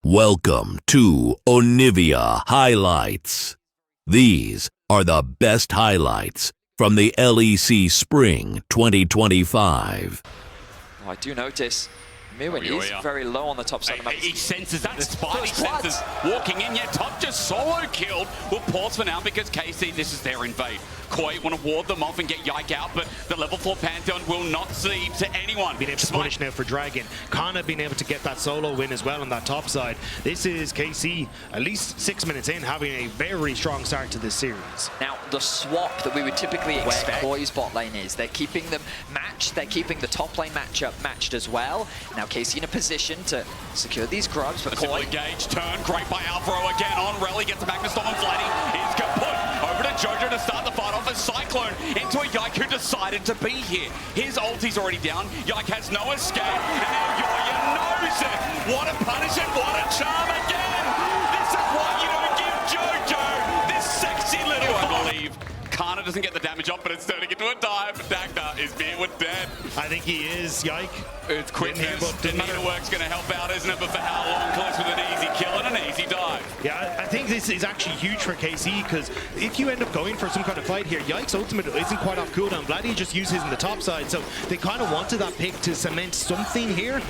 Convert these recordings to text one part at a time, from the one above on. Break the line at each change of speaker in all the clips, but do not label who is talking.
Welcome to Onivia Highlights. These are the best highlights from the LEC Spring 2025.
I do notice Miwin is very low on the top side of the map.
He senses that, Spidey senses walking in, yet top just solo killed. We'll pause for now because KC, this is their invade. Koi want to ward them off and get Yike out, but the level 4 Pantheon will not cede to anyone.
Being able to punish now for Dragon. Kana being able to get that solo win as well on that top side. This is KC, at least 6 minutes in, having a very strong start to this series.
Now, the swap that we would typically expect Koi's bot lane is, they're keeping them matched, they're keeping the top lane matchup matched as well. Now, KC in a position to secure these grubs, but Koi...
Engage, turn, great by Alvaro again on Rally, gets the Magnus Storm and Flatty. He's kaput. Over to Jojo to start the fight off as Cyclone into a Yike who decided to be here. His ulti's already down, Yike has no escape, and now Yoya knows it. What a punish and what a charm again! This is why you don't give Jojo this sexy little believe. Kana doesn't get the damage off, but it's turning into a dive. Dagda is Miwin dead.
I think he is, Yike.
It's quickness. The needlework's going to help out, isn't it? But for how long? Close with an easy kill and an easy dive.
Yeah, I think this is actually huge for KC, because if you end up going for some kind of fight here, Yike's ultimate isn't quite off cooldown. Vladdy just used his in the top side, so they kind of wanted that pick to cement something here.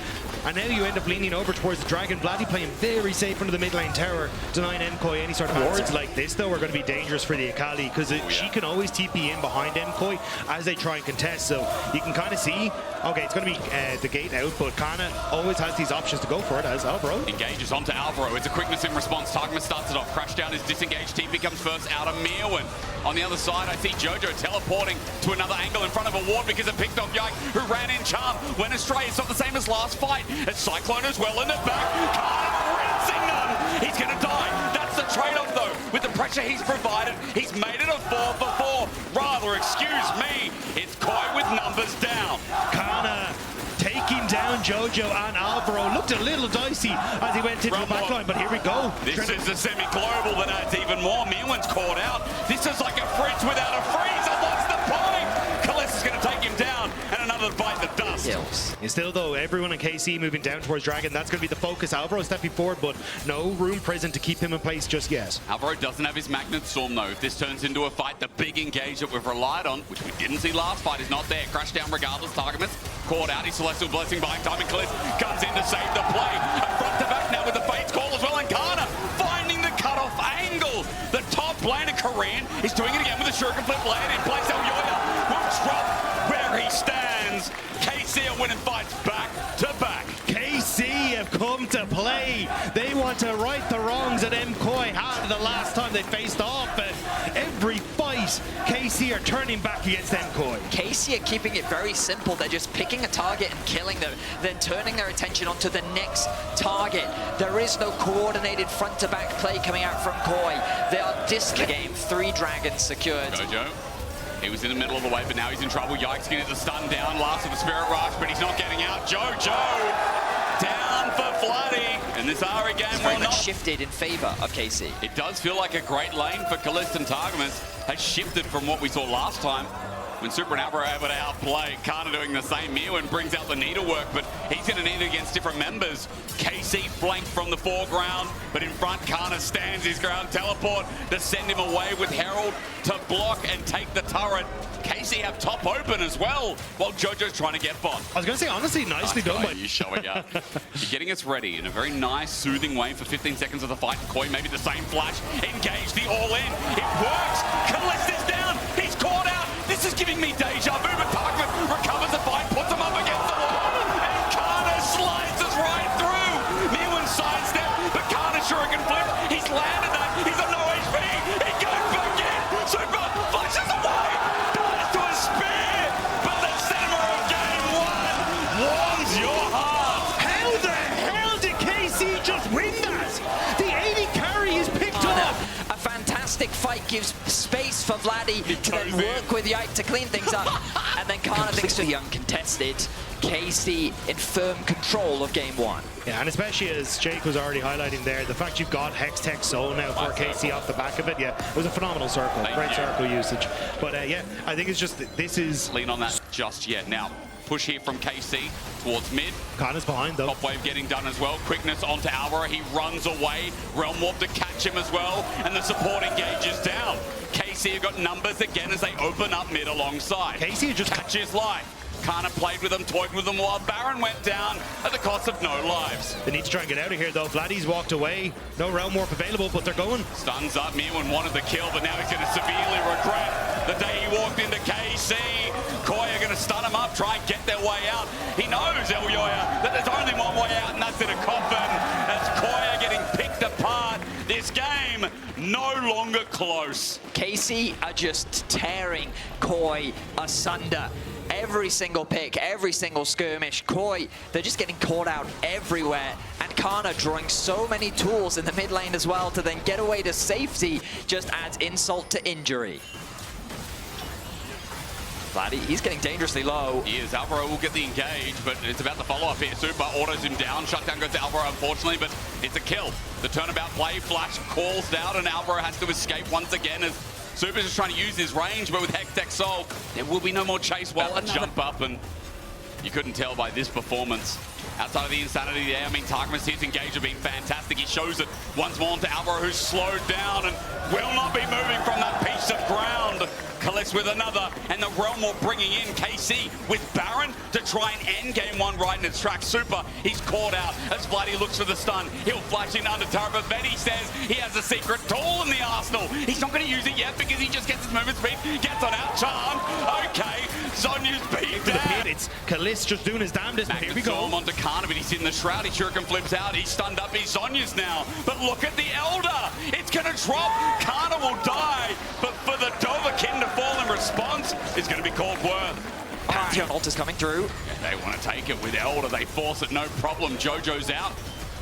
And now you end up leaning over towards the Dragon. Vladdy playing very safe under the mid lane tower, denying MKOI any sort of wards like this, though, are going to be dangerous for the Akali, because she can always TP in behind MKOI as they try and contest. So you can kind of see, okay, it's going to be the gate out, but Kana always has these options to go for it as Alvaro.
Engages onto Alvaro. It's a quickness in response. Targma starts it off. Crashdown is disengaged. Team becomes first out of Miwin. On the other side, I see Jojo teleporting to another angle in front of a ward because it picked off Yike, who ran in charm. Went astray. It's not the same as last fight. It's Cyclone as well in the back. Kana rinsing them. He's going to die. That's the trade-off, though. With the pressure he's provided, he's made it a 4 for 4. Rather, excuse me, it's Koi with numbers down.
Kana taking down Jojo and Alvaro. Looked a little dicey as he went into the backline, but here we go.
This is a semi-global that adds even more. Miwin's caught out. This is like a fridge without a freezer. What's the point? Kalista's going to take him down, and another bite the dust.
And still, though, everyone in KC moving down towards Dragon. That's going to be the focus. Alvaro stepping forward, but no room present to keep him in place just yet.
Alvaro doesn't have his Magnet Storm, though. If this turns into a fight, the big engage that we've relied on, which we didn't see last fight, is not there. Crash down regardless. Targetmas caught out. His Celestial Blessing behind time, and Kalist comes in to save the play. A front to back now with the Fates call as well, and Kana finding the cutoff angle. The top laner, Korean, is doing it again with a Shuriken Flip land in place. Yoya will drop where he stands. KC are winning fights back to back.
KC have come to play. They want to right the wrongs that MKOI had the last time they faced off. But every fight, KC are turning back against MKOI.
KC are keeping it very simple. They're just picking a target and killing them, then turning their attention onto the next target. There is no coordinated front-to-back play coming out from Koi. They are game. 3 dragons secured.
Jojo. He was in the middle of the way, but now he's in trouble. Yike's going to get the stun down. Last of the Spirit Rush, but he's not getting out. Jojo down for Flatty. And this Ari game
will not shifted in favor of KC.
It does feel like a great lane for Kalist and Targamas. Has shifted from what we saw last time when Super and Alvaro are able to outplay. Kana doing the same. Miwin brings out the needlework, but he's going to need it against different members. KC flanked from the foreground, but in front, Kana stands his ground. Teleport to send him away with Herald to block and take the turret. KC have top open as well, while Jojo's trying to get bot.
I was going to say, honestly, nicely done.
But you showing up. You're getting us ready in a very nice, soothing way for 15 seconds of the fight. Koi maybe the same flash. Engage the all-in. It works. Kalist is down. He's caught out. This is giving me deja vu, but Tarkman recovers the fight, puts him up against the wall, and Kana slides us right through. Miwin sidestep, but Kana Shuriken Flip. He's landed that. He's on no HP. He goes back in. Super flashes away. Dies to a spear. But the cinema of game 1 warms your heart.
How the hell did KC just win that? The 80 carry is picked up.
A fantastic fight gives space for Vladdy to then work with Yike to clean things up. And then Kana thinks to the uncontested. KC in firm control of game 1.
Yeah, and especially as Jake was already highlighting there, the fact you've got Hex Tech Soul now for KC off the back of it, yeah, it was a phenomenal circle. Great circle usage. But yeah, I think it's just, this is...
Lean on that just yet. Now, push here from KC towards mid.
Kana's behind though.
Top wave getting done as well. Quickness onto Alvaro. He runs away. Realm Warp to catch him as well. And the support engages down. KC have got numbers again as they open up mid alongside.
KC just
catches life. Kana played with them, toyed with them while Baron went down at the cost of no lives.
They need to try and get out of here though. Vladdy's walked away. No Realm Warp available, but they're going.
Stuns up. Mirwin wanted the kill, but now he's going to severely regret the day he walked into KC. Koi are going to stun him up, try and get their way out. He knows, Elyoya, that there's only one way out, and that's in a coffin. As Koi are getting picked apart. This game no longer close.
KC are just tearing Koi asunder. Every single pick, every single skirmish, Koi, they're just getting caught out everywhere. And Kana drawing so many tools in the mid lane as well to then get away to safety just adds insult to injury. Vladdy, he's getting dangerously low.
He is. Alvaro will get the engage, but it's about the follow-up here. Super autos him down. Shutdown goes to Alvaro, unfortunately, but it's a kill. The turnabout play, Flash calls down, and Alvaro has to escape once again as Super's just trying to use his range, but with Hextech Soul, there will be no more chase while a jump up, and you couldn't tell by this performance. Outside of the insanity there, I mean, Tarkman's his engage have been fantastic. He shows it once more to Alvaro, who's slowed down and will not be moving from that piece of ground. Collects with another, and the Realm Warp bringing in KC with Baron to try and end game one right in its track. Super, he's caught out as Vladdy looks for the stun. He'll flash in under turret, but Betty says he has a secret tool in the arsenal. He's not going to use it yet because he just gets his movement speed, gets on out, charm. Okay, Zonya's beat down.
It's Kalis just doing his damnedest, but here we go.
Onto Kana, but he's in the shroud. He shuriken flips out. He's stunned up. He's Zonya's now. But look at the Elder. It's going to drop. Kana will die, but for the Dovahkiin to fall in response is going to be called worth.
Pantheon ult is coming through.
Yeah, they want to take it with Elder. They force it, no problem. Jojo's out.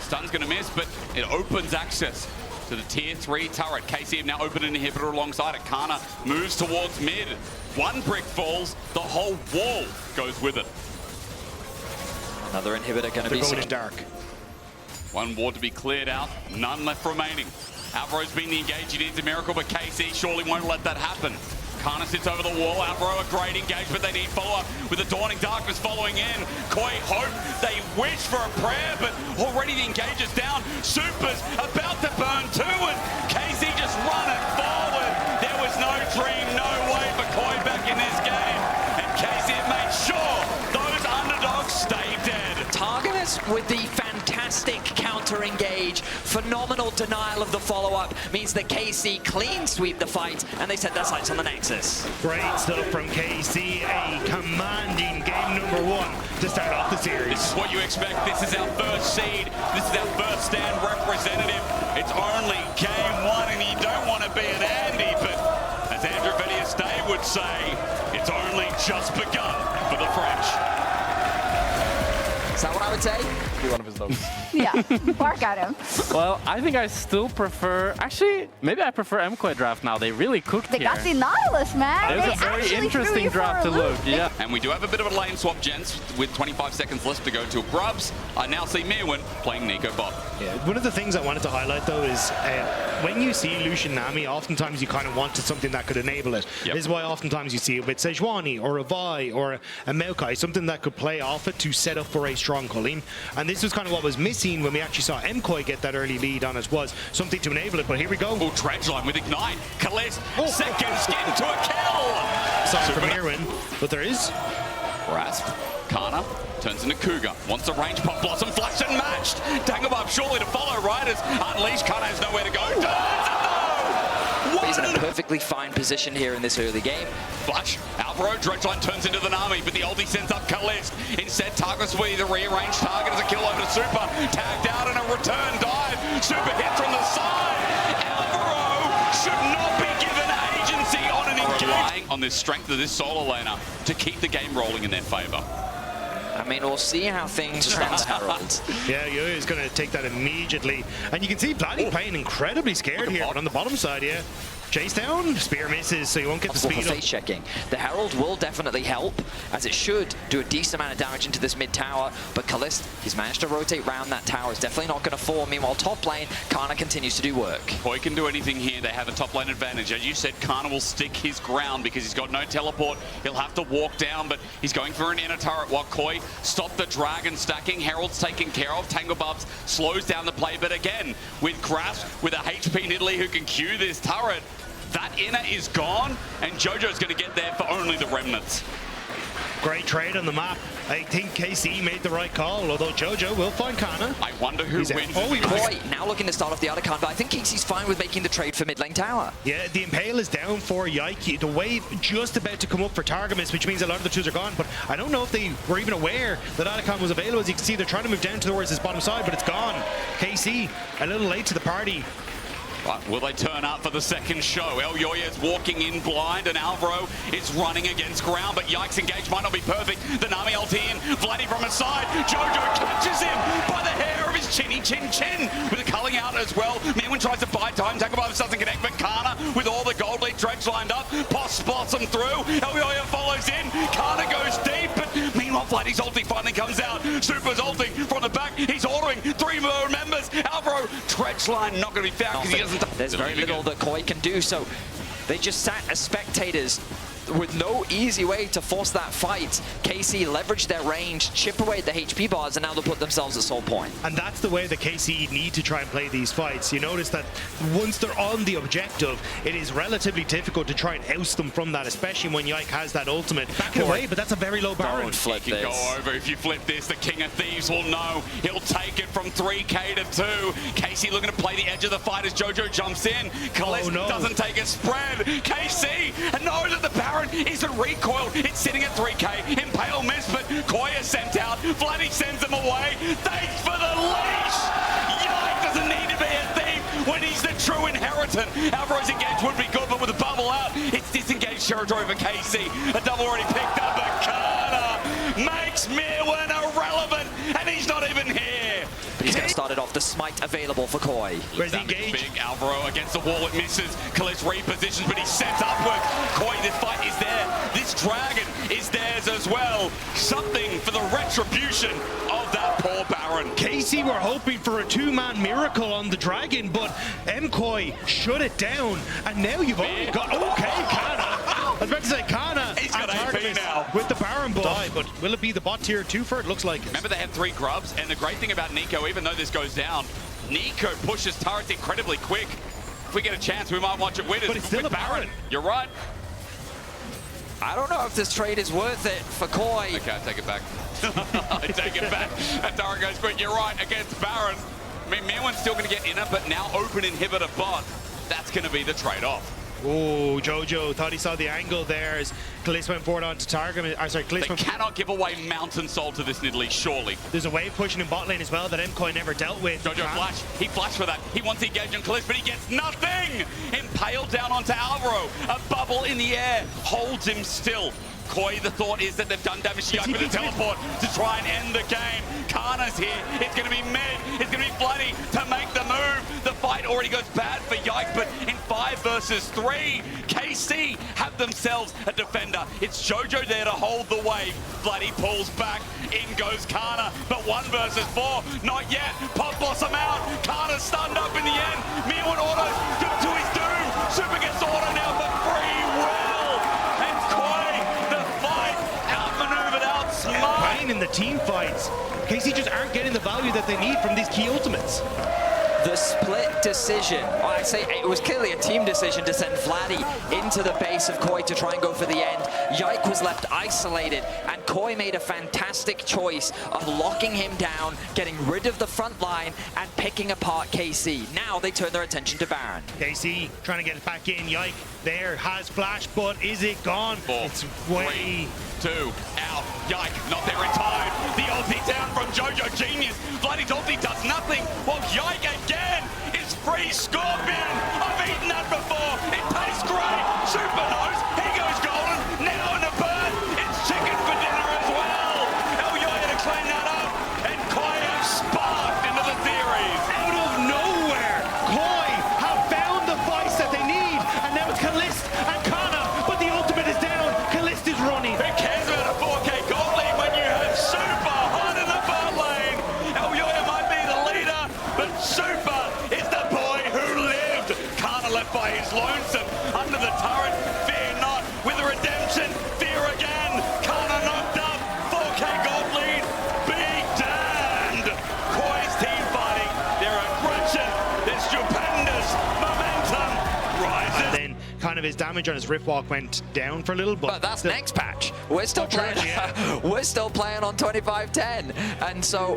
Stun's going to miss, but it opens access to the tier 3 turret. KC have now opened an inhibitor alongside it. Kana moves towards mid. One brick falls, the whole wall goes with it.
Another inhibitor going to be
going in dark.
One ward to be cleared out, none left remaining. Alvaro's been the engage, he needs a miracle, but KC surely won't let that happen. Kana sits over the wall, Alvaro a great engage, but they need follow-up with the Dawning Darkness following in. Koi hope, they wish for a prayer, but already the engage is down. Super's about to burn too, and KC just run it forward. There was no dream, no way for Koi back in this game, and KC have made sure those underdogs stay dead.
Targamas with the fantastic counter-engage, phenomenal denial of the follow-up means that KC clean sweep the fight, and they set their sights on the Nexus.
Great stuff from KC, a commanding game number 1 to start off the series.
This is what you expect. This is our first seed. This is our first stand representative. It's only game 1, and you don't want to be an Andy, but as Andrew Venier-Stay would say, it's only just begun for the French.
Is that what I would say?
Be one of his dogs.
Yeah, bark at him.
Well, I think I still prefer... Actually, maybe I prefer MKOI draft now. They really cooked
They
here.
got the Nautilus, man.
It was
They
a very
actually
interesting
threw you
draft
for
to
a
look,
loop.
yeah.
And we do have a bit of a lane swap, gents, with 25 seconds left to go to Grubs. I now see Mirwin playing Nico bot.
Yeah, one of the things I wanted to highlight though is when you see Lucian Nami, oftentimes you kind of wanted something that could enable it.
Yep.
This is why oftentimes you see it with Sejuani or a Vi or a MKOI, something that could play off it to set up for a strong Colleen. And this was kind of what was missing when we actually saw MKOI get that early lead on us, was something to enable it. But here we go.
Oh, Dredgeline with Ignite. Kalist, second skin to a kill.
Sorry for Mirwin, but there is.
Rasp. Kana turns into Cougar. Wants a range pop blossom flash and matched. Danglebarb surely to follow, right? As Unleashed, Kana has nowhere to go.
He's in a perfectly fine position here in this early game.
Flash. Alvaro, Dredgeline turns into the Nami, but the ulti sends up Kalist. Instead, Targus will be the rearranged target as a kill over to Super. Tagged out in a return dive. Super hit from the side. Alvaro should not be given agency on an engage. Relying on the strength of this solo laner to keep the game rolling in their favor.
I mean, we'll see how things trans-herald.
Yeah, Yo is going to take that immediately. And you can see Vladdy playing incredibly scared here, but on the bottom side, yeah. Chase down, spear misses, so you won't get the
For
speed up.
face checking. The Herald will definitely help, as it should do a decent amount of damage into this mid tower, but Kalist, he's managed to rotate round that tower. It's definitely not going to fall. Meanwhile, top lane, Karna continues to do work.
Koi can do anything here. They have a top lane advantage. As you said, Karna will stick his ground because he's got no teleport. He'll have to walk down, but he's going for an inner turret while Koi stopped the dragon stacking. Herald's taken care of. Tangle Bubs slows down the play, but again, with Grasp, with a HP Nidalee who can queue this turret, that inner is gone, and Jojo's going to get there for only the remnants.
Great trade on the map. I think KC made the right call, although Jojo will find Karna.
I wonder who
He's out.
wins.
Oh, he
Koi now looking to start off the Otacon, but I think Casey's fine with making the trade for mid lane tower.
Yeah, the Impale is down for Yike. The wave just about to come up for Targamas, which means a lot of the twos are gone, but I don't know if they were even aware that Otacon was available. As you can see, they're trying to move down towards his bottom side, but it's gone. KC, a little late to the party.
Right, will they turn up for the second show? El Yoya's walking in blind, and Alvaro is running against ground, but Yike's engage might not be perfect. The Nami ulti in, Vladdy from his side. Jojo catches him by the hair of his chinny chin chin with a culling out as well. Meerwin tries to buy time. Tangle Bubs doesn't connect, but Karna with all the gold lead dredge lined up. Poss spots him through. El Yoya follows in. Karna goes deep, but meanwhile Vladdy's ulti finally comes out. Super's ulting from the back. He's ordering 3 more members. Alvaro, dredge line not going to be found because he doesn't.
There's very little that Koi can do, so they just sat as spectators with no easy way to force that fight. KC leveraged their range, chip away at the HP bars, and now they'll put themselves at soul point.
And that's the way the KC need to try and play these fights. You notice that once they're on the objective, it is relatively difficult to try and oust them from that, especially when Yike has that ultimate. Back it away, but that's a very low Baron.
Don't flip
He can
this.
go over. If you flip this, the King of Thieves will know. He'll take it from 3k to 2. Casey looking to play the edge of the fight as Jojo jumps in. Kalist doesn't take a spread. Casey knows that the Baron isn't recoiled. It's sitting at 3k. Impale missed, but Koya sent out. Vladdy sends him away. Thanks for the leash. Yike doesn't need to be a thief when he's the true inheritant. Alvaro's engage would be good, but with a bubble out, it's disengaged territory for KC. A double already picked up, but Karna makes Meerwin irrelevant, and he's not even here.
But he's going to start it off. The smite available for Koi.
Where's the
Damage
engage?
big. Alvaro against the wall. It misses. Kalist repositions, but he's set upward. Koi, this fight is there. This dragon is theirs as well. Something for the retribution of that poor Baron.
KC were hoping for a 2-man miracle on the dragon, but MKOI shut it down, and now you've only got... Okay, Karna. I was about to say Karna.
He's got
and
AP
Targamas
now.
with the Baron buff, but will it be the bot tier 2 for it? Looks like it.
Remember, they had 3 grubs, and the great thing about Nico, even though this goes down, Nico pushes turrets incredibly quick. If we get a chance, we might watch it win.
But it's still
with
a Baron.
You're right.
I don't know if this trade is worth it for Koi.
Okay, I take it back. I take it back. That turret goes quick. You're right, against Baron. I mean, Meerwin's still going to get inner, but now open inhibitor bot. That's going to be the trade-off.
Oh, Jojo thought he saw the angle there as Kalist went forward onto Targamas.
They cannot give away Mountain Soul to this Nidalee, surely.
There's a wave pushing in bot lane as well that MKOI never dealt with.
Jojo flash. He flashed for that. He wants to engage on Kalist, but he gets nothing. Impaled down onto Alvaro. A bubble in the air holds him still. Koi, the thought is that they've done damage to Yike with a teleport to try and end the game. Karna's here. It's going to be mid. It's going to be Vladdy to make the move. The fight already goes bad for Yike, but in 5 versus 3, KC have themselves a defender. It's Jojo there to hold the wave. Vladdy pulls back. In goes Karna, but 1 versus 4. Not yet. Pop Blossom out. Karna's stunned up in the end. Meerwin autos to his doom. Super gets auto now, but free will. And Koi, the fight, outmaneuvered, outsmarted.
Pain in the team fights. KC just aren't getting the value that they need from these key ultimates.
The split decision, or I say it was clearly a team decision to send Vladdy into the base of Koi to try and go for the end. Yike was left isolated, and Koi made a fantastic choice of locking him down, getting rid of the front line, and picking apart KC. Now they turn their attention to Baron.
KC trying to get it back in. Yike there has flash, but is it gone?
4,
It's way...
3, 2, out. Yike, not there in time. The ulti down from Jojo, genius. Vladdy's ulti does nothing. Well, Yike again is free Scorpion. I've eaten that before. It tastes great. Super knows. He goes golden. Now in the burn. It's chicken for dinner as well. El Yoya to clean that up. And Koi have sparked into the series.
Out of nowhere, Koi have found the fights that they need, and now
left by his lonesome. Under the turret, fear not. With a redemption, fear again. Kana knocked up. 4K gold lead. Be damned. KOI's team fighting. Their aggression, their stupendous momentum rises.
And then kind of his damage on his rift walk went down for a little,
But that's next patch. We're still playing. We're still playing on 25-10, and so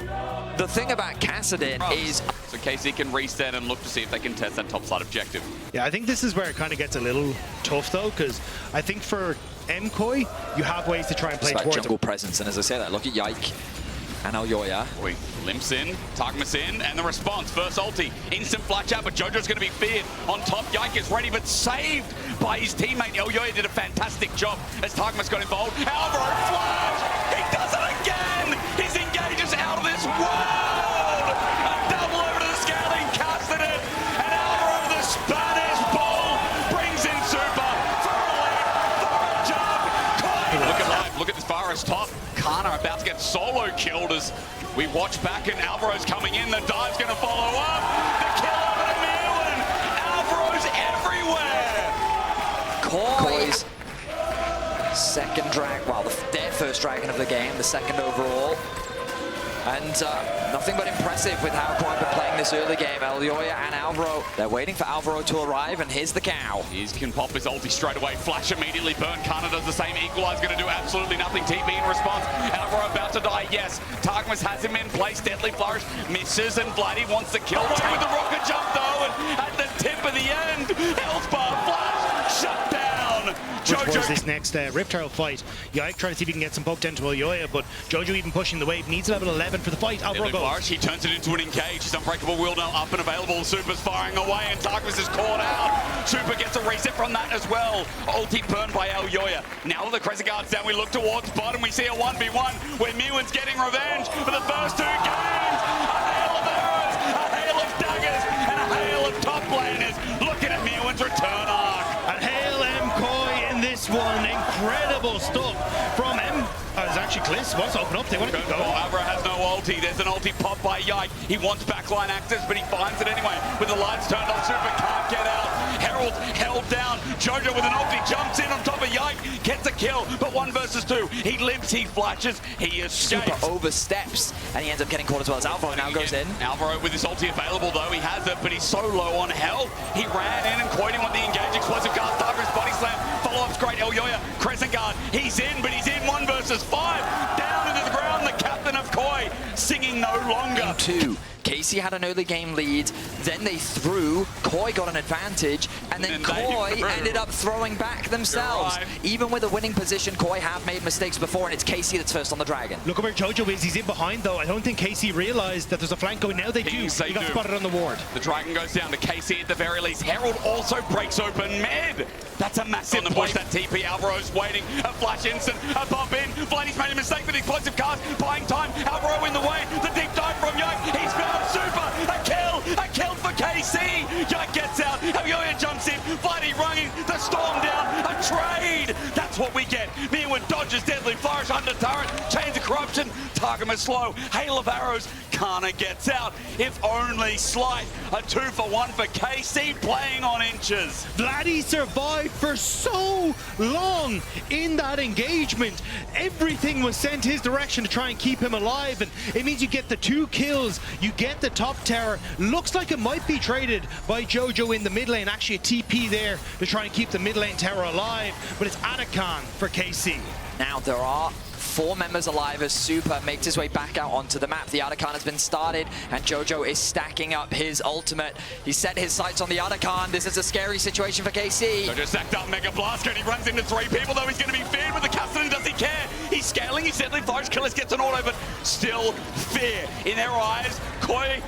the thing about Kassadin is.
So KC can reset and look to see if they can test that top side objective.
Yeah, I think this is where it kind of gets a little tough though, because I think for MKOI, you have ways to try and play
It's like
towards
jungle
him.
presence, and as I say that, look at Yike and Elyoya.
Boy, limps in, Tagmas in, and the response. First ulti, instant flash out, but Jojo's going to be feared. On top, Yike is ready, but saved by his teammate. Elyoya did a fantastic job as Tagmas got involved. Alvaro flash! He does it again! His engage is out of this world! A double over to the scaling, casted it, and Alvaro, the Spanish bull, brings in Super for a lead, for a jump. Look at live, look at this Varus top. Kana about to get solo killed as we watch back, and Alvaro's coming in. The dive's going to follow up. The kill over to Milan. Alvaro's everywhere.
KOI's second drag, well, their first dragon of the game, the second overall. And nothing but impressive with how KOI been playing this early game. Elyoya and Alvaro, they're waiting for Alvaro to arrive, and here's the cow.
He can pop his ulti straight away. Flash immediately burn. Kana does the same. Equalize going to do absolutely nothing. TP in response. Alvaro about to die. Yes. Tagmas has him in place. Deadly flourish. Misses, and Vladdy wants the kill. Away with the rocket jump though, and at the tip of the end, health bar flash shut down.
Which was this next Riptail fight. Yike trying to see if he can get some poke down to Elyoya, but Jojo even pushing the wave. Needs level 11 for the fight. Alvaro goes.
Flourish, he turns it into an engage. His unbreakable wheel now up and available. Super's firing away, and Tagmas is caught out. Super gets a reset from that as well. Ulti burned by Elyoya. Now that the Crescent Guard's down, we look towards bottom. We see a 1v1 where Miwan's getting revenge for the first two games. A hail of arrows, a hail of daggers, and a hail of top laners. Looking at Miwan's return arc.
And hail MKOI in this one. Incredible stuff from it's actually Kliss wants to open up. They want to keep going.
Alvaro has no ulti. There's an ulti pop by Yike. He wants backline access, but he finds it anyway. With the lights turned on, Super can't get out. Herald held down. Jojo with an ulti jumps in on top of Yike, gets a kill, but 1 versus 2. He limps, he flashes, he escapes.
Super oversteps, and he ends up getting caught as well as Alvaro now goes in.
Alvaro with his ulti available though, he has it, but he's so low on health. He ran in and KOI didn't want the engage. Explosive guard, Starker's body slam. Follow-up's great. Elyoya, Crescent Guard, he's in, but he's in 1 versus 5. Down into the ground, the captain of KOI, singing no longer.
2. KC had an early game lead, then they threw, KOI got an advantage, and then KOI ended up throwing back themselves.
Right.
Even with a winning position, KOI have made mistakes before, and it's KC that's first on the Dragon.
Look at where Jojo is. He's in behind though. I don't think KC realized that there's a flank going. Now they do. He got spotted on the ward.
The Dragon goes down to KC at the very least. Herald also breaks open mid. That's a massive push. That TP. Alvaro's waiting. A flash instant. A bump in. Vladdy's made a mistake with explosive cast. Buying time. Alvaro in the way. The deep dive from Yike. He's found Super. A kill. A kill for KC. Yike gets out. Elyoya jumps in. Vladdy running. The storm down. A trade. That's what we get. Miwan dodges deadly flourish under turret. Chains of corruption. Tagmas slow. Hail of arrows. Kana gets out. If only slight. A 2-for-1 for KC playing on inches.
Vladdy survived for so long in that engagement. Everything was sent his direction to try and keep him alive, and it means you get the 2 kills, you get the top tower. Looks like it might be traded by Jojo in the mid lane. Actually a TP there to try and keep the mid lane tower alive, but it's Anakan for KC.
Now there are 4 members alive as Super makes his way back out onto the map. The Anakan has been started, and Jojo is stacking up his ultimate. He set his sights on the Anakan. This is a scary situation for KC.
Jojo stacked up Mega Blast, and he runs into 3 people, though he's going to be feared with the Castellan. Does he care? He's scaling, he's deadly flourish. Killis gets an auto, but still fear in their eyes. KOI,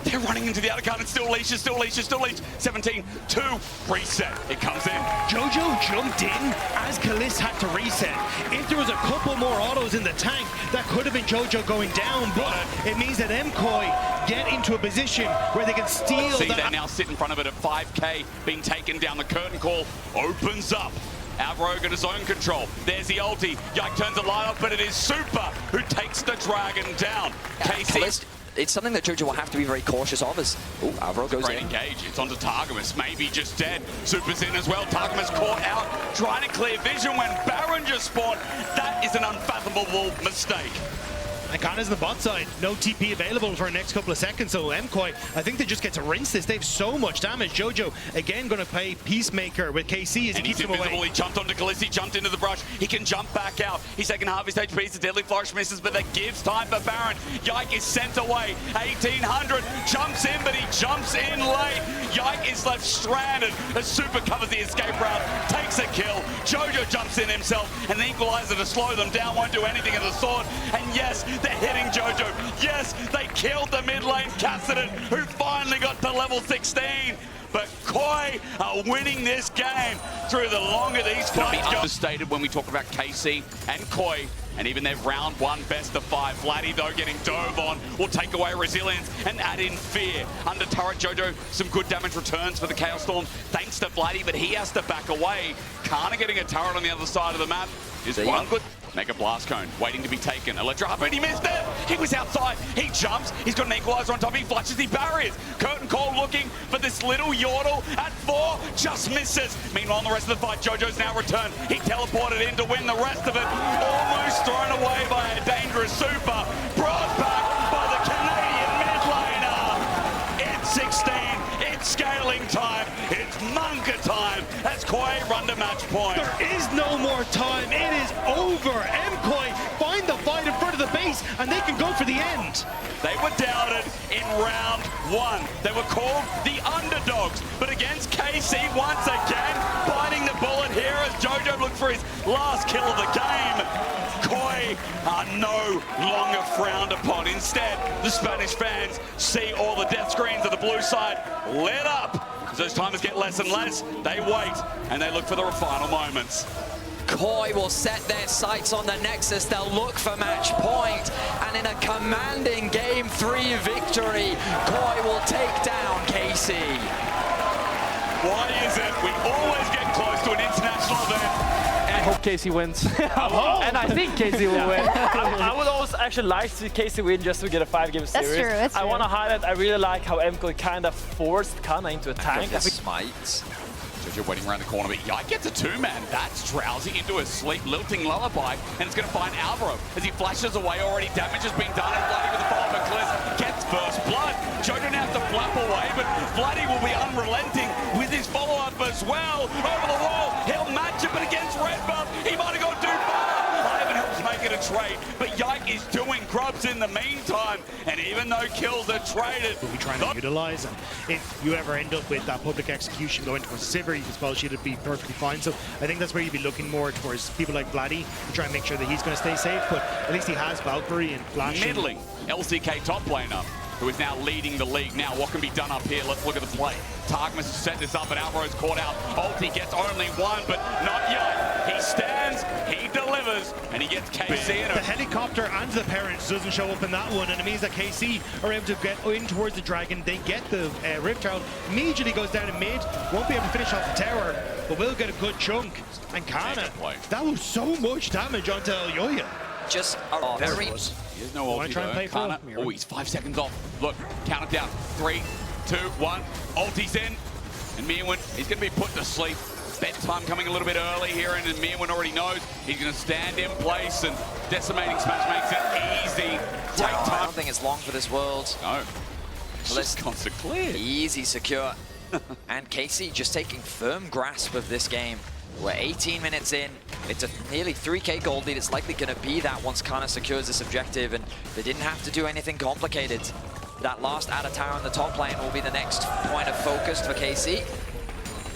they're running into the Anakan. It's still leash, still leash, still leash. 17-2, reset. It comes in.
Jojo jumped in as Kliss had to reset. If there was a couple more autos in the tank, that could have been Jojo going down, but it means that MKOI get into a position where they can steal
See,
that.
they now sit in front of it at 5k, being taken down. The curtain call opens up. Alvaro got his own control. There's the ulti. Yike turns the light off, but it is Super who takes the Dragon down.
KC it's something that Jojo will have to be very cautious of as, ooh, Alvaro goes
Great
in.
engage. It's onto Targamas. Maybe just dead. Super's in as well. Targamas caught out, trying to clear vision when Baron just spawned. That is an unfathomable mistake.
And Kana's on the bot side. No TP available for the next couple of seconds. So MKOI, I think they just get to rinse this. They have so much damage. Jojo, again, going to play Peacemaker with KC as he keeps him
invisible.
away.
He jumped onto Khaleesi, jumped into the brush. He can jump back out. He's taken half his HP. The deadly flourish misses, but that gives time for Baron. Yike is sent away. 1800 jumps in, but he jumps in late. Yike is left stranded as Super covers the escape route, takes a kill. Jojo jumps in himself, and the equalizer to slow them down won't do anything of the sort. And yes, they're hitting Jojo. Yes, they killed the mid lane Cassidy, who finally got to level 16. But Koi are winning this game through the longer these fights go. Understated when we talk about KC and Koi, and even their round one best of 5. Vladdy, though, getting dove on will take away resilience and add in fear. Under turret, Jojo, some good damage returns for the Chaos Storm, thanks to Vladdy, but he has to back away. Kana getting a turret on the other side of the map is one good. Mega Blast Cone waiting to be taken. Electro, but he missed it! He was outside. He jumps. He's got an equalizer on top. He flushes the barriers. Curtain Call looking for this little Yordle at 4. Just misses. Meanwhile, in the rest of the fight, Jojo's now returned. He teleported in to win the rest of it. Almost thrown away by a dangerous Super. Brought back by the Canadian mid laner. It's 16. It's scaling time. It's Monka time. That's Koi run to match point.
There is no more time. It is over. MKOI find the fight in front of the base, and they can go for the end.
They were doubted in round 1. They were called the underdogs, but against KC once again, biting the bullet here as Jojo looked for his last kill of the game. Koi are no longer frowned upon. Instead, the Spanish fans see all the death screens of the blue side lit up. As those timers get less and less, they wait and they look for the final moments.
Koi will set their sights on the Nexus. They'll look for match point, and in a commanding Game 3 victory, Koi will take down KC.
Why is it we always get close to an international event?
I hope KC wins.
And I think KC will win. I would always actually like to see KC win just to get a 5-game series.
That's true, that's
I
true.
want to highlight, I really like how MKOI kind of forced Kana into a tank.
Smites.
Jojo waiting around the corner, but Yike gets a 2-man. That's Drowsy into a sleep lilting lullaby, and it's going to find Alvaro as he flashes away. Already damage has been done, and Vladdy with the follow-up of Cliff gets first blood. Jojo now has to flap away, but Vladdy will be unrelenting with his follow-up as well. Over the wall, he'll match it, but against Red Buff, he might have gone too far. Ivan helps make it a trade, but Yike is doing grubs in the meantime, and even though kills are traded,
We'll be trying to utilize, and if you ever end up with that public execution going towards Sivir, you can spell sheet, it'd be perfectly fine. So I think that's where you'd be looking more towards people like Vladdy to try and make sure that he's going to stay safe, but at least he has Valkyrie and Flash.
middling LCK top laner, who is now leading the league. Now, what can be done up here? Let's look at the play. Targmas has set this up, and Alvaro's caught out. Ulti gets only one, but not yet. He stands, he delivers, and he gets KC in
The
it.
helicopter and the parents doesn't show up in that one, and it means that KC are able to get in towards the dragon. They get the Rift Child, immediately goes down in mid, won't be able to finish off the tower, but will get a good chunk. And Kana, that was so much damage onto Elyoya.
Just a very...
He has no
Wanna
ulti
try and play
though.
for
Kana,
him?
oh, he's 5 seconds off. Look, count it down. 3, 2, 1. Ulti's in. And Mirwin, he's going to be put to sleep. Bedtime coming a little bit early here, and Mirwin already knows he's going to stand in place, and Decimating Smash makes it easy. Take
I
time.
don't think it's long for this world.
No. It's
Well,
just constant clear.
Easy, secure. And KC just taking firm grasp of this game. We're 18 minutes in. It's a nearly 3k gold lead. It's likely going to be that once Kana secures this objective, and they didn't have to do anything complicated. That last Ada tower on the top lane will be the next point of focus for KC.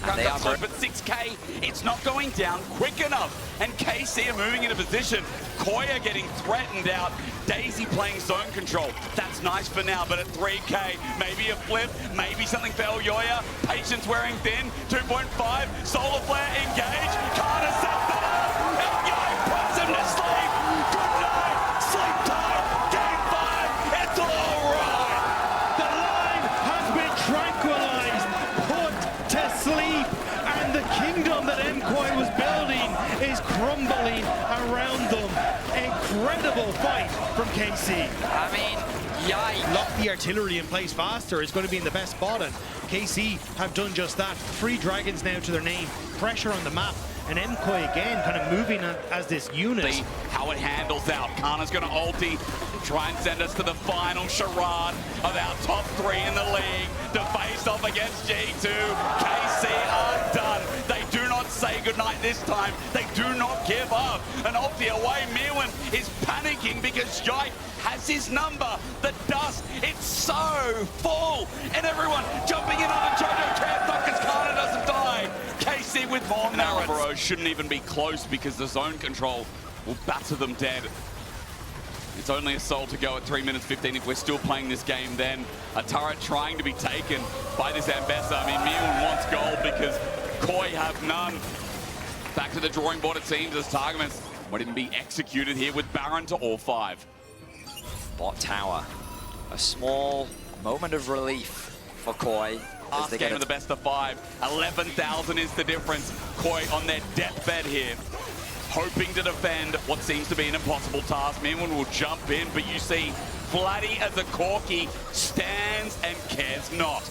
And they are
Close, but 6k, it's not going down quick enough. And KC are moving into position. Koi are getting threatened out. Daisy playing zone control. That's nice for now, but at 3k, maybe a flip, maybe something for Elyoya. Patience wearing thin, 2.5, solar flare engage. Kana sets that up. Elyoya puts him to sleep. Good night, sleep tight. Game 5, it's all right.
The line has been tranquilized, put to sleep, and the kingdom that MKOI was building is crumbling around them. Incredible fight from KC.
I mean, Yikes.
lock the artillery in place faster is going to be in the best spot, and KC have done just that. 3 dragons now to their name, pressure on the map, and MKOI again kind of moving as this unit.
See how it handles out. Kana's going to ulti, try and send us to the final charade of our top 3 in the league to face off against G2. KC are done. They do not say goodnight this time. They do not give up. An ulti away, Mirwin is panicking because Yike has his number. The dust, it's so full. And everyone jumping in on the Jojo can't stop because Kana doesn't die. KC with more merits. Alvaro shouldn't even be close because the zone control will batter them dead. It's only a soul to go at 3 minutes 15 if we're still playing this game then. A turret trying to be taken by this Ambessa. I mean, Mirwin wants gold because Koi have none. Back to the drawing board it seems as Targamas won't even be executed here with Baron to all 5.
Bot tower. A small moment of relief for Koi.
Last game of the best of 5. 11,000 is the difference. Koi on their deathbed here, hoping to defend what seems to be an impossible task. Mirwin will jump in, but you see Vladdy as a corky stands and cares not.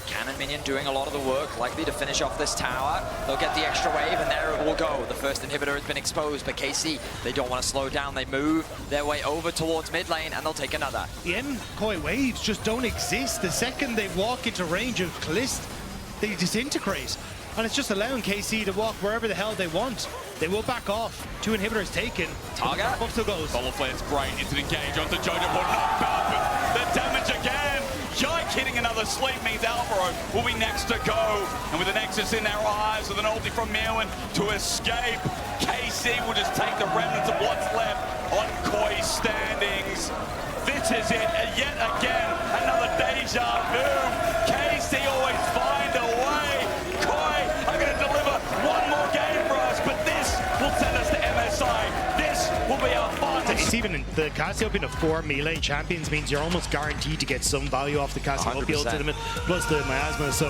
Cannon Minion doing a lot of the work, likely to finish off this tower. They'll get the extra wave, and there it will go. The first inhibitor has been exposed, but KC, they don't want to slow down. They move their way over towards mid lane, and they'll take another.
The MKOI waves just don't exist. The second they walk into range of Kalist, they disintegrate. And it's just allowing KC to walk wherever the hell they want. They will back off. 2 inhibitors taken.
Target.
Up still goes.
Solar Flare's great. It's an engage onto Jojo, but not bad, but the damage again. Yike hitting another sleep means Alvaro will be next to go. And with the Nexus in their eyes, with an ulti from Mirwin to escape, KC will just take the remnants of what's left on Koi's standings. This is it, yet again, another deja vu. KC always find a way. Koi are going to deliver one more game for us, but this will send us to MSI. This will be our final.
It's even the Cassiopeia of 4 melee champions means you're almost guaranteed to get some value off the Cassiopeia
100%.
ultimate plus the miasma. So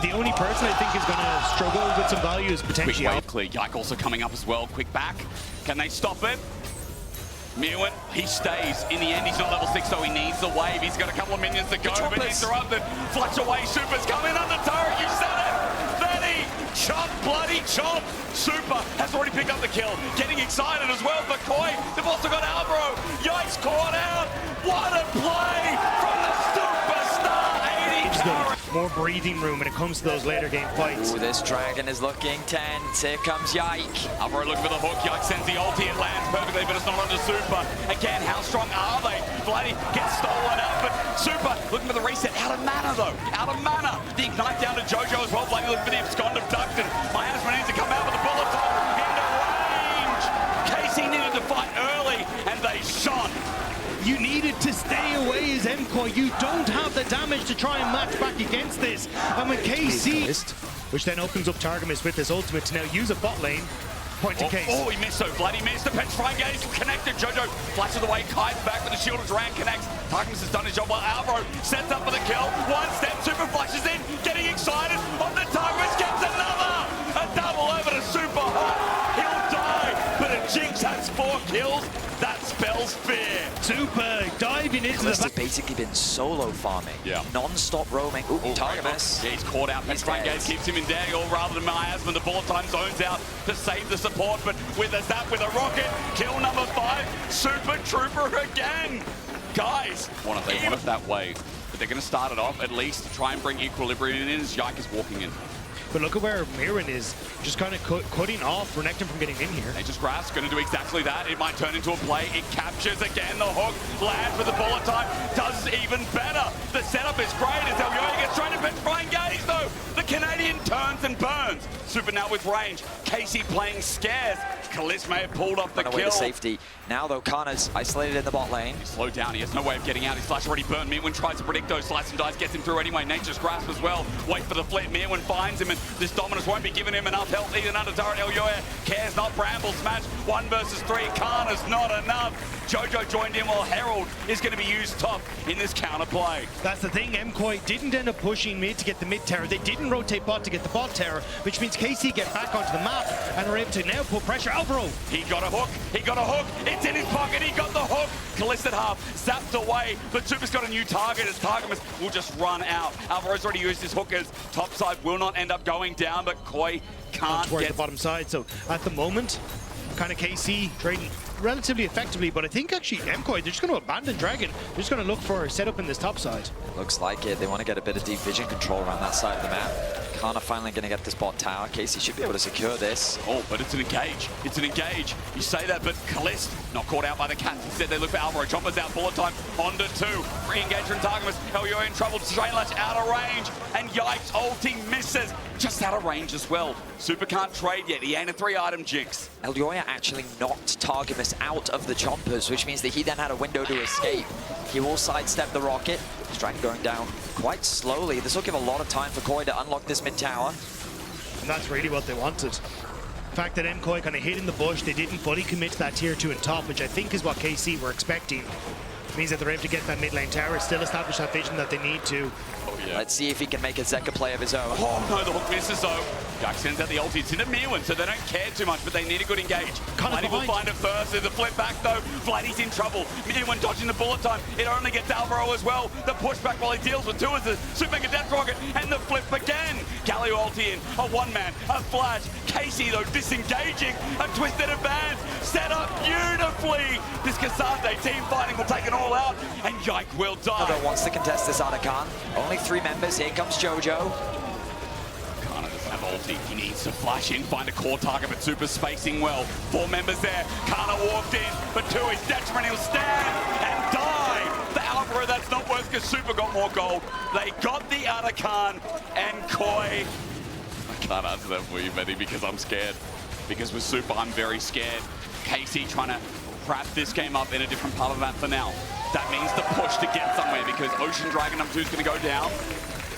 the only person I think is going to struggle with some value is potentially
Quick wave clear. Yike also coming up as well. Quick back. Can they stop it? Mirwin, he stays. In the end, he's not level 6, so he needs the wave. He's got a couple of minions to go, but he's interrupted. Flash away, Super's coming on the turret. You said it! Benny, chop, bloody chop. Super has already picked up the kill. Getting excited as well for Koi. They've also got Alvaro. Yike's caught out. What a play from the superstar 80 turret.
more breathing room when it comes to those later game fights.
Ooh, this dragon is looking tense. Here comes Yike.
Alvaro looking for the hook. Yike sends the ulti. It lands perfectly, but it's not onto Super. Again, how strong are they? Vladdy gets stolen up, but Super looking for the reset. Out of mana, though. Out of mana. The ignite down to Jojo as well. Vladdy looking for the abscond of Duckton. Miasma needs to come out with a bullet hole into range. Casey needed to fight early, and they shone.
You needed to stay away as MKOI. You don't have the damage to try and match back against this. And when KC, which then opens up Targamas with his ultimate to now use a bot lane, point to Case.
Oh, he missed, so Vladdy missed. The petrifying gaze connected. Jojo flashes away, kites back with the shield of Duran connects. Targamas has done his job while Alvaro sets up for the kill. One step, Super flashes in, getting excited. On the Targamas gets another. A double over to Super Hot. He'll die, but a Jinx has 4 kills. That spells fear.
Super diving into
This
the
has basically been solo farming.
Yeah.
Non-stop roaming. Ooh, Targamas.
Yeah, he's caught out. Petrifying gaze keeps him in Daggle rather than Miasma. The bullet time zones out to save the support, but with a zap, with a rocket, kill number 5, Super Trooper again. Guys, they want it that way, but they're going to start it off at least to try and bring equilibrium in as Yike is walking in.
But look at where Mirwin is, just kind of cutting off Renekton from getting in here.
Nature's Grasp going to do exactly that. It might turn into a play. It captures again the hook. Lands with the bullet time. Does even better. The setup is great as Elioya gets trying to petrifying gaze though. The Canadian turns and burns. Super now with range. Casey playing scarce. Kalist may have pulled off the
Away
kill.
to safety. Now though, Kana's isolated in the bot lane.
He's slowed down. He has no way of getting out. His flash already burned. Mirwin tries to predict those. Slice and dice gets him through anyway. Nature's Grasp as well. Wait for the flip. Mirwin finds him, and this Dominus won't be giving him enough health. Even under turret, Elioya cares not. Bramble smash. 1 versus 3. Kana's not enough. Jojo joined in while Herald is going to be used top in this counterplay.
That's the thing, MKOI didn't end up pushing mid to get the mid tower. They didn't rotate rotate bot to get the bot tower, which means KC get back onto the map and are able to now put pressure. Alvaro!
He got a hook. He got a hook. It's in his pocket. He got the hook. Calista half, zapped away, but Super's got a new target. His target will just run out. Alvaro's already used his hookers. Top side will not end up going down, but Koi can't
towards
get
the bottom side. So at the moment, kind of KC trading relatively effectively, but I think actually MKOI, they're just going to abandon Dragon. They're just going to look for a setup in this top side.
Looks like it. They want to get a bit of deep vision control around that side of the map. Kana finally going to get this bot tower. Casey should be able to secure this.
Oh, but it's an engage. It's an engage. You say that, but Kalist not caught out by the cats. Instead, they look for Alvaro. Chompers out, bullet time, onto 2. Re-engage from Targamas. Elio in trouble. Strain Lash out of range. And yikes, ulti misses. Just out of range as well. Super can't trade yet. He ain't a 3-item jinx.
Elioya actually knocked Targamas out of the Chompers, which means that he then had a window to escape. He will sidestep the rocket. Dragon going down quite slowly. This will give a lot of time for Koi to unlock this mid tower.
And that's really what they wanted. The fact that MKOI kind of hid in the bush, they didn't fully commit to that tier 2 and top, which I think is what KC were expecting. Means that they're able to get that mid lane tower, still establish that vision that they need to.
Oh, yeah.
Let's see if he can make a Zeka play of his own.
Oh, no, the hook misses, though. Jack sends out the ulti. It's into Mirwin, so they don't care too much, but they need a good engage. Vladdy will find it first. There's a flip back, though. Vladdy's in trouble. Mirwin dodging the bullet time. It only gets Alvaro as well. The pushback while he deals with 2 is the Super Mega Death Rocket, and the flip again. Galio ulti in. A one-man, a flash. Casey, though, disengaging. A twisted advance. Set up beautifully. This Cassandre team fighting will take it all out, and Yike will die.
Although wants to contest this Anakan. Only 3 members. Here comes Jojo.
Kana doesn't have ulti. He needs to flash in, find a core target, but Super's spacing well. 4 members there. Kana walked in, but 2 is detriment. He'll stand and die. The Alvaro, that's not worth because Super got more gold. They got the Anakan and Koi. I can't answer that for you, Betty, because I'm scared. Because with Super, I'm very scared. Casey trying to wrap this game up in a different part of the map for now. That means the push to get somewhere because Ocean Dragon number 2 is going to go down.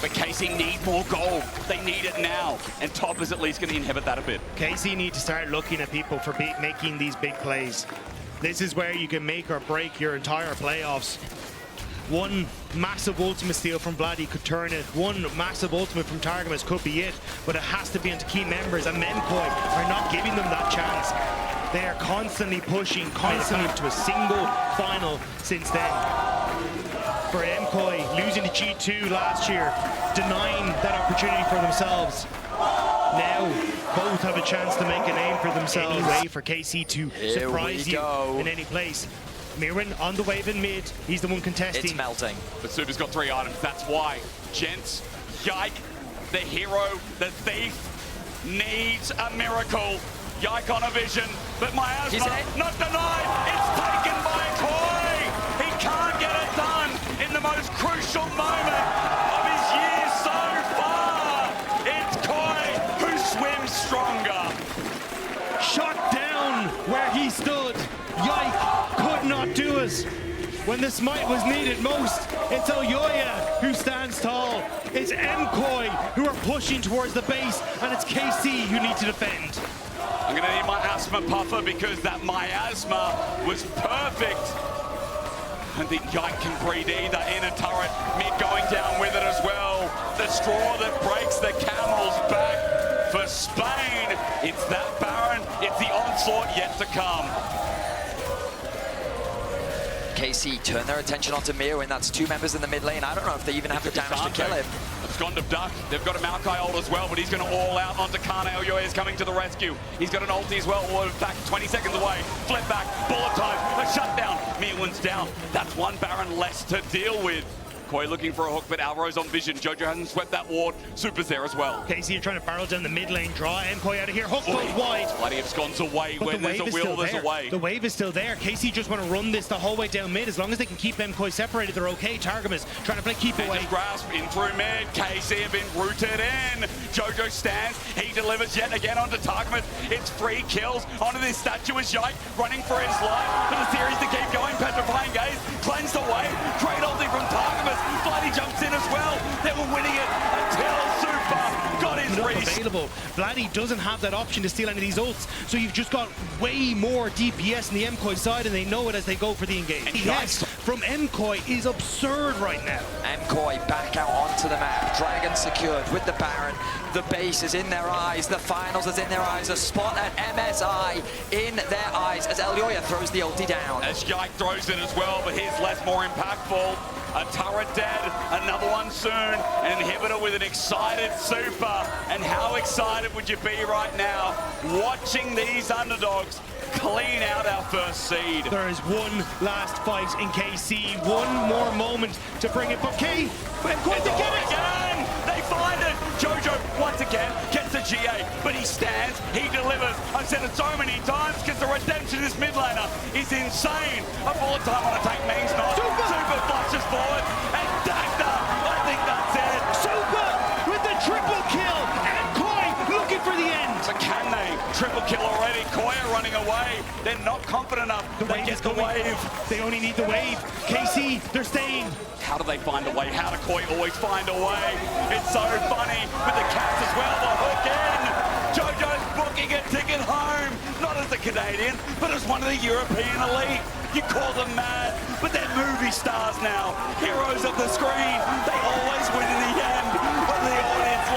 But KC need more gold. They need it now. And Top is at least going to inhibit that a bit.
KC need to start looking at people for making these big plays. This is where you can make or break your entire playoffs. One massive ultimate steal from Vladdy could turn it. One massive ultimate from Targamas could be it. But it has to be into key members. And MKOI are not giving them that chance. They are constantly pushing, constantly to a single final since then. For MKOI, losing to G2 last year, denying that opportunity for themselves. Now, both have a chance to make a name for themselves. Any way for KC to surprise you in any place. Mirwin on the wave in mid. He's the one contesting.
It's melting.
But Super's got 3 items. That's why. Gents, Yike, the hero, the thief, needs a miracle. Yike on a vision, but Miasma not denied. It's taken by Koi. He can't get it done in the most crucial moment of his year so far. It's Koi who swims stronger.
Shot down where he stood. Yike could not do it. When the smite was needed most, it's Elioya who stands tall. It's MKOI who are pushing towards the base, and it's KC who need to defend.
I'm going to need my asthma puffer because that miasma was perfect. I think Yike can breathe either. In a turret, mid going down with it as well. The straw that breaks the camel's back for Spain. It's that Baron. It's the onslaught yet to come.
KC turn their attention onto Mirwin. That's 2 members in the mid lane. I don't know if they even have the damage to kill him.
It's gone to Duck. They've got a Maokai ult as well, but he's going to all out onto Kana. Elioya is coming to the rescue. He's got an ulti as well. In fact, 20 seconds away. Flip back, bullet time, a shutdown. Mirwin's down. That's 1 Baron less to deal with. Koi looking for a hook, but Alvaro's on vision. Jojo hasn't swept that ward. Super's there as well.
KC are trying to barrel down the mid lane, draw MKOI out of here. Hook goes wide.
Bloody absconds away.
But
when there's a will, there's a way.
The wave is still there. KC just want to run this the whole way down mid. As long as they can keep MKOI separated, they're okay. Targamas trying to play keep away.
Grasp in through mid. KC have been rooted in. Jojo stands. He delivers yet again onto Targamas. It's 3 kills onto this statue's Yike, running for his life. For the series to keep going. Petrifying gaze. Cleansed away. Great ulti from Targamas. Vladdy jumps in as well. They were winning it until Super got his reach.
Available. Vladdy doesn't have that option to steal any of these ults, so you've just got way more DPS in the MKOI side, and they know it as they go for the engage. Yes, from MKOI is absurd right now.
MKOI back out onto the map. Dragon secured with the Baron. The base is in their eyes. The finals is in their eyes. A spot at MSI in their eyes as Elioya throws the ulti down.
As Yike throws it as well, but here's less more impactful. A turret dead, another one soon. An inhibitor with an excited super. And how excited would you be right now watching these underdogs clean out our first seed?
There is one last fight in KC, one more moment to bring it, but MKOI to get it!
Again! They find it! Jojo, once again, gets a GA, but he stands, he delivers. I've said it so many times, because the redemption of this mid laner is insane. A bullet time on a tank means not. Super flashes forward, and Dagda, I think that's it.
Super with the triple kill, and MKOI looking for the end.
So can they? Triple kill already. Koya running away. They're not confident enough. They get the wave.
They only need the wave. KC, they're staying.
How do they find a way? How do Koi always find a way? It's so funny with the cats as well. The hook in. Jojo's booking a ticket home. Not as a Canadian, but as one of the European elite. You call them mad, but they're movie stars now. Heroes of the screen. They always win in the end. Whether the audience